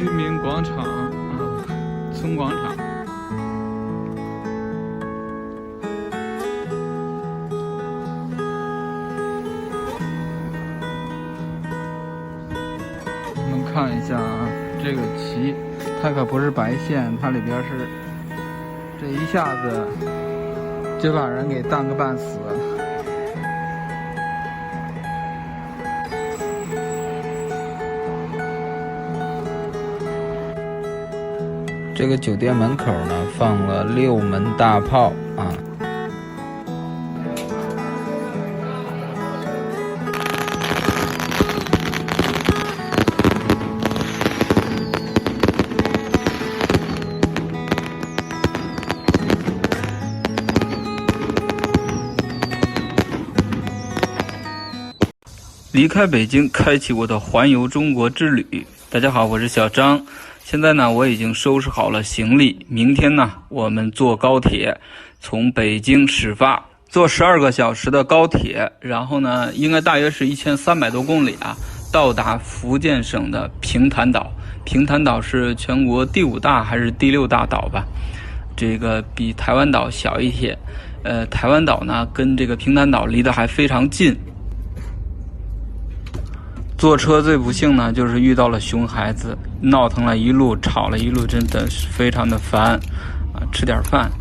居民广场村广场。我们看一下这个旗，它可不是白线，它里边是这一下子就把人给当个半死。这个酒店门口呢放了6门大炮啊。离开北京，开启我的环游中国之旅。大家好，我是小张。现在呢，我已经收拾好了行李。明天呢，我们坐高铁从北京始发，坐12个小时的高铁，然后呢，应该大约是1300多公里啊，到达福建省的平潭岛。平潭岛是全国第5大还是第6大岛吧？这个比台湾岛小一些。台湾岛呢，跟这个平潭岛离得还非常近。坐车最不幸呢，就是遇到了熊孩子，闹腾了一路，吵了一路，真的是非常的烦啊！吃点饭，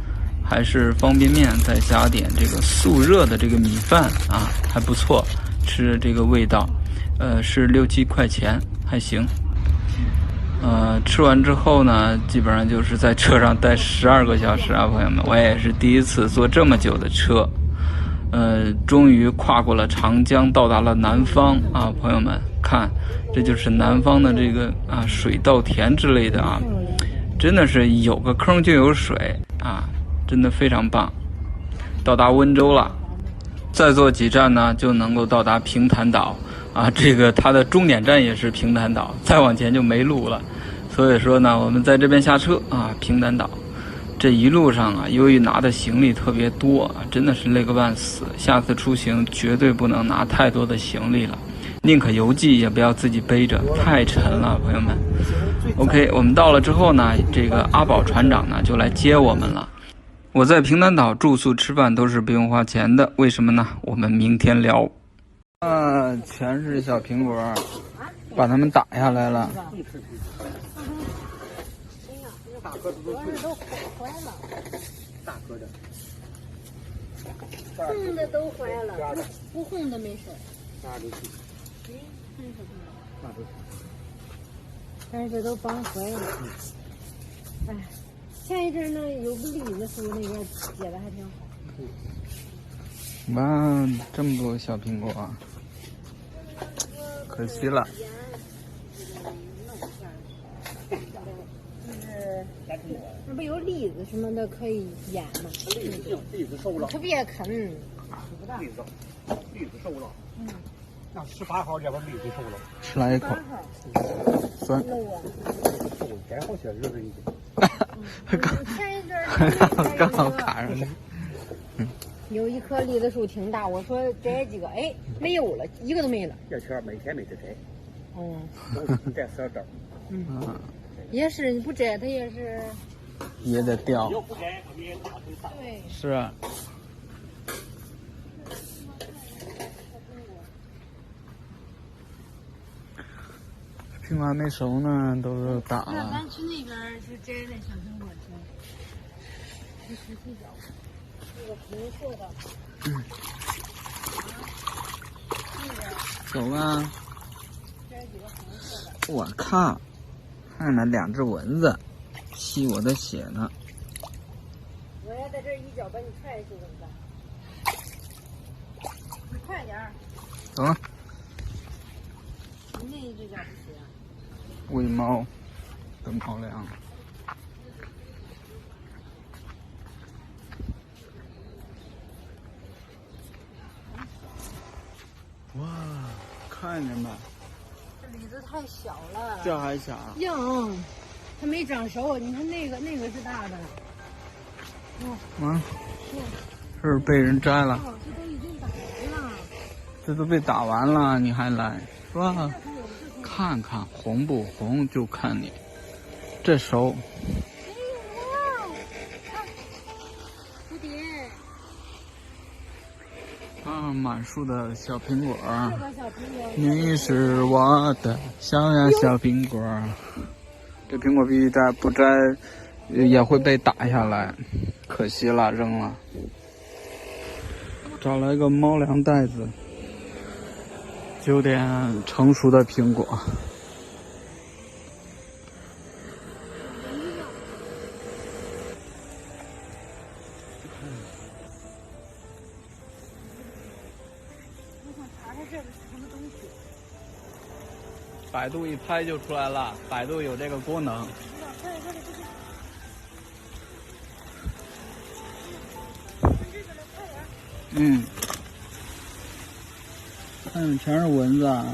还是方便面，再加点这个速热的这个米饭啊，还不错，吃这个味道，是6、7块钱，还行。吃完之后呢，基本上就是在车上待12个小时啊，朋友们，我也是第一次坐这么久的车。终于跨过了长江，到达了南方啊！朋友们，看，这就是南方的这个水稻田之类的啊，真的是有个坑就有水啊，真的非常棒。到达温州了，再坐几站呢，就能够到达平潭岛啊。这个它的终点站也是平潭岛，再往前就没路了。所以说呢，我们在这边下车啊，平潭岛。这一路上啊，由于拿的行李特别多啊，真的是累个半死。下次出行绝对不能拿太多的行李了，宁可邮寄也不要自己背着，太沉了，朋友们。OK， 我们到了之后呢，这个阿宝船长呢就来接我们了。我在平潭岛住宿吃饭都是不用花钱的，为什么呢？我们明天聊。全是小苹果，把它们打下来了。大颗的都坏了，大颗的，红的都坏了，不红的没事。那都是，但是这都绑坏了。哎，前一阵呢有个栗子树那边结的还挺好。哇，这么多小苹果，可惜了。那不有栗子什么的可以腌吗？栗子熟了，可别啃。栗子熟了。那18号这边栗子熟了。吃来一口，酸。该好些日子已经。前一阵刚好卡上了。有一棵栗子树挺大，我说摘几个，哎，没有了，一个都没了。这天每天没得摘。摘12根。也是不摘它也是。也得掉。对。是啊。苹果还没熟呢，都打了。那咱去那边去摘那小苹果去。去石梯角，那个红色的。走吧。摘几个红色的。我靠，看那2只蚊子，吸我的血呢。我要在这一脚把你踹下去怎么办？你快点儿。走了。你那一只脚不行。喂猫，跟猫粮。哇，看见吧？这李子太小了。这还小。硬，它没长熟。你看那个是大的。这是被人摘了。这都已经打完了。这都被打完了，你还来是吧？看看红不红就看你。这熟。蝴蝶。啊，满树的小苹果。这个小苹果。你是我的小呀小苹果。这苹果必须摘，不摘也会被打下来，可惜了，扔了。找来个猫粮袋子，9点成熟的苹果。百度一拍就出来了，百度有这个功能。嗯，看全是蚊子啊！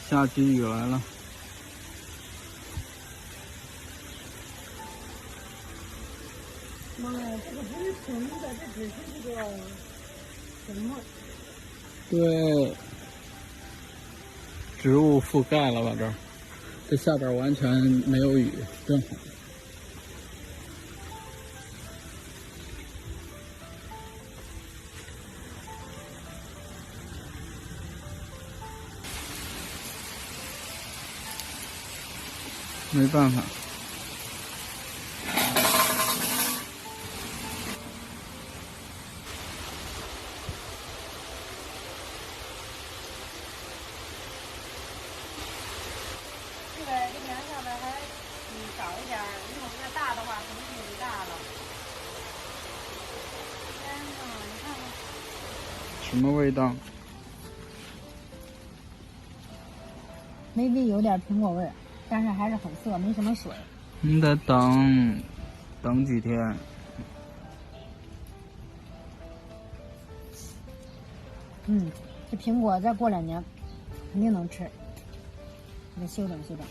下起雨来了。妈呀，这个不是虫子，这只是这个什么？对，植物覆盖了吧这儿，这下边完全没有雨，真好。没办法。这梁上面还少一点，如果要大的话，肯定就大了。天哪，你看看。什么味道？maybe有点苹果味儿，但是还是很涩，没什么水。你得等几天。这苹果再过2年肯定能吃，得修整修整。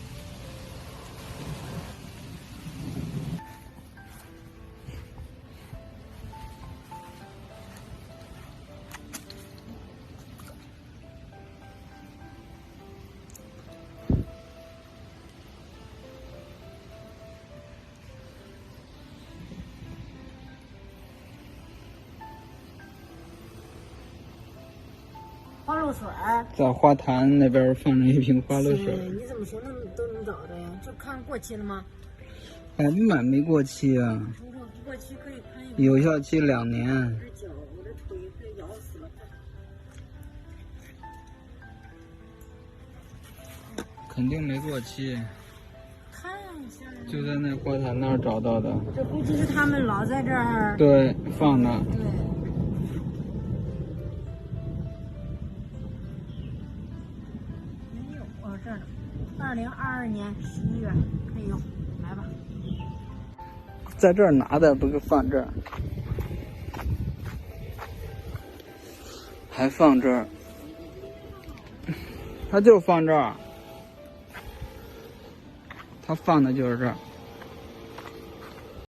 花露水儿在花坛那边放着一瓶花露水。你怎么什么都能找着呀？这看过期了吗？百分百没过期啊，过期可以喷一有效期2年。我的脚，我的腿快咬死了。肯定没过期，看一下，就在那花坛那儿找到的。这估计是他们老在这儿。对，放那。对。没有，哦，这儿呢。2022年11月可以用，来吧。在这儿拿的，不是放这儿，还放这儿，他就放这儿，他放的就是这儿。